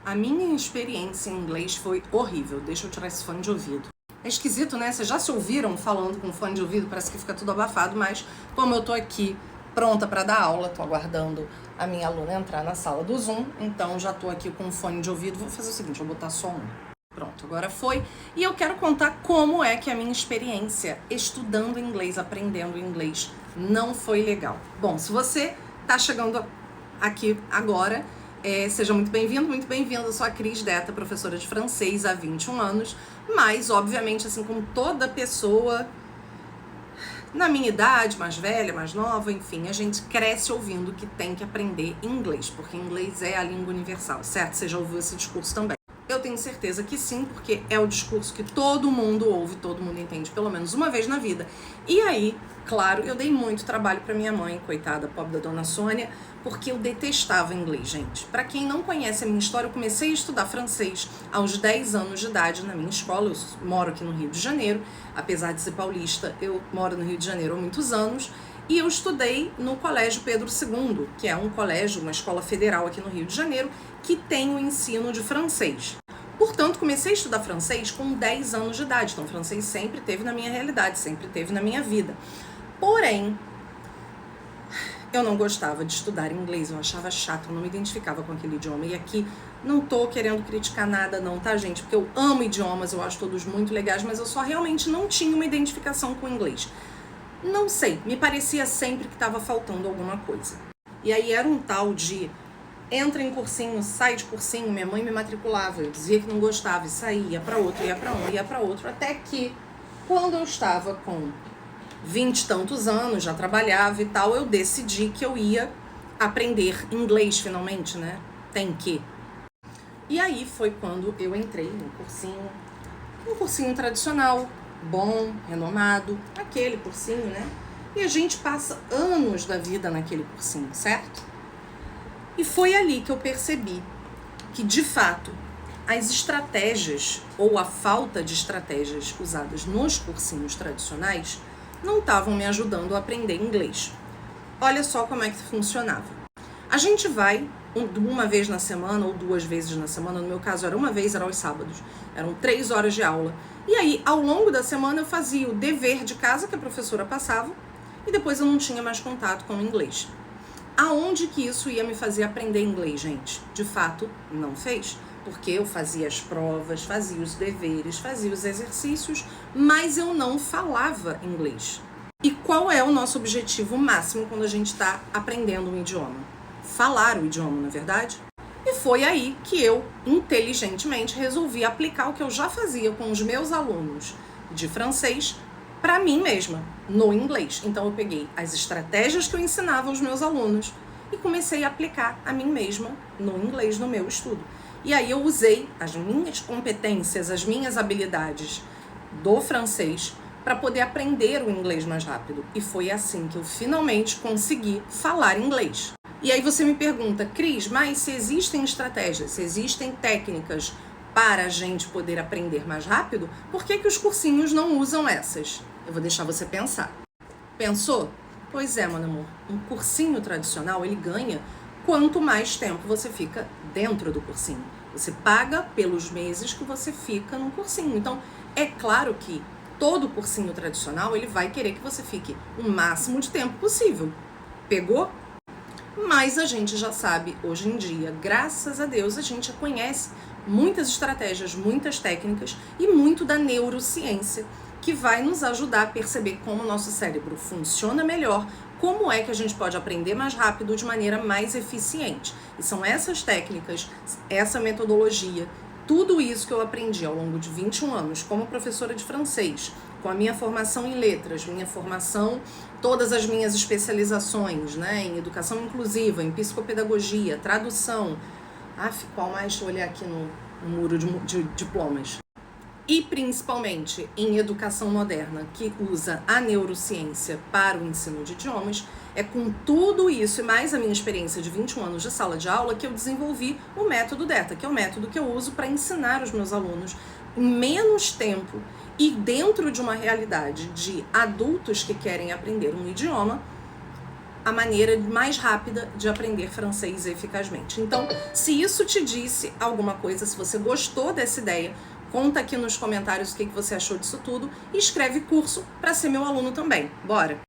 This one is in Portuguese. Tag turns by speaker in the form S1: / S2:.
S1: A minha experiência em inglês foi horrível. Deixa eu tirar esse fone de ouvido. É esquisito, né? Vocês já se ouviram falando com fone de ouvido? Parece que fica tudo abafado, mas como eu tô aqui pronta para dar aula, tô aguardando a minha aluna entrar na sala do Zoom, então já tô aqui com o fone de ouvido. Vou fazer o seguinte, vou botar só um. Pronto, agora foi. E eu quero contar como é que a minha experiência estudando inglês, aprendendo inglês, não foi legal. Bom, se você tá chegando aqui agora, seja muito bem-vindo, muito bem-vinda. Eu sou a Cris Deta, professora de francês há 21 anos, mas, obviamente, assim como toda pessoa na minha idade, mais velha, mais nova, enfim, a gente cresce ouvindo que tem que aprender inglês, porque inglês é a língua universal, certo? Você já ouviu esse discurso também. Eu tenho certeza que sim, porque é o discurso que todo mundo ouve, todo mundo entende pelo menos uma vez na vida. E aí, claro, eu dei muito trabalho para minha mãe, coitada, pobre da dona Sônia, porque eu detestava inglês, gente. Para quem não conhece a minha história, eu comecei a estudar francês aos 10 anos de idade na minha escola. Eu moro aqui no Rio de Janeiro, apesar de ser paulista, eu moro no Rio de Janeiro há muitos anos. E eu estudei no Colégio Pedro II, que é um colégio, uma escola federal aqui no Rio de Janeiro, que tem o ensino de francês. Portanto, comecei a estudar francês com 10 anos de idade. Então, francês sempre teve na minha realidade, sempre teve na minha vida. Porém, eu não gostava de estudar inglês, eu achava chato, eu não me identificava com aquele idioma. E aqui, não tô querendo criticar nada não, tá, gente? Porque eu amo idiomas, eu acho todos muito legais, mas eu só realmente não tinha uma identificação com o inglês. Não sei, me parecia sempre que estava faltando alguma coisa. E aí era um tal de entra em cursinho, sai de cursinho, minha mãe me matriculava, eu dizia que não gostava e saía, ia para outro, ia para um, ia para outro, até que quando eu estava com 20 e tantos anos, já trabalhava e tal, eu decidi que eu ia aprender inglês finalmente, né? Tem que. E aí foi quando eu entrei um cursinho tradicional, bom, renomado, aquele cursinho, né? E a gente passa anos da vida naquele cursinho, certo? E foi ali que eu percebi que, de fato, as estratégias ou a falta de estratégias usadas nos cursinhos tradicionais não estavam me ajudando a aprender inglês. Olha só como é que funcionava. A gente vai uma vez na semana ou 2 vezes na semana, no meu caso era uma vez, era aos sábados, eram 3 horas de aula. E aí, ao longo da semana, eu fazia o dever de casa que a professora passava e depois eu não tinha mais contato com o inglês. Aonde que isso ia me fazer aprender inglês, gente? De fato, não fez. Porque eu fazia as provas, fazia os deveres, fazia os exercícios, mas eu não falava inglês. E qual é o nosso objetivo máximo quando a gente está aprendendo um idioma? Falar o idioma, na verdade? E foi aí que eu, inteligentemente, resolvi aplicar o que eu já fazia com os meus alunos de francês para mim mesma, no inglês. Então eu peguei as estratégias que eu ensinava aos meus alunos e comecei a aplicar a mim mesma no inglês, no meu estudo. E aí eu usei as minhas competências, as minhas habilidades do francês para poder aprender o inglês mais rápido. E foi assim que eu finalmente consegui falar inglês. E aí você me pergunta, Cris, mas se existem estratégias, se existem técnicas para a gente poder aprender mais rápido, por que os cursinhos não usam essas? Eu vou deixar você pensar. Pensou? Pois é, meu amor. Um cursinho tradicional, ele ganha quanto mais tempo você fica dentro do cursinho. Você paga pelos meses que você fica no cursinho. Então, é claro que todo cursinho tradicional, ele vai querer que você fique o máximo de tempo possível. Pegou? Mas a gente já sabe, hoje em dia, graças a Deus, a gente já conhece muitas estratégias, muitas técnicas e muito da neurociência que vai nos ajudar a perceber como o nosso cérebro funciona melhor, como é que a gente pode aprender mais rápido de maneira mais eficiente. E são essas técnicas, essa metodologia, tudo isso que eu aprendi ao longo de 21 anos como professora de francês, com a minha formação em letras, minha formação, todas as minhas especializações, né, em educação inclusiva, em psicopedagogia, tradução. Qual mais? Deixa eu olhar aqui no muro de diplomas. E principalmente em educação moderna, que usa a neurociência para o ensino de idiomas, é com tudo isso e mais a minha experiência de 21 anos de sala de aula que eu desenvolvi o método DETA, que é o método que eu uso para ensinar os meus alunos em menos tempo e dentro de uma realidade de adultos que querem aprender um idioma, a maneira mais rápida de aprender francês eficazmente. Então, se isso te disse alguma coisa, se você gostou dessa ideia, conta aqui nos comentários o que você achou disso tudo e escreve curso para ser meu aluno também. Bora!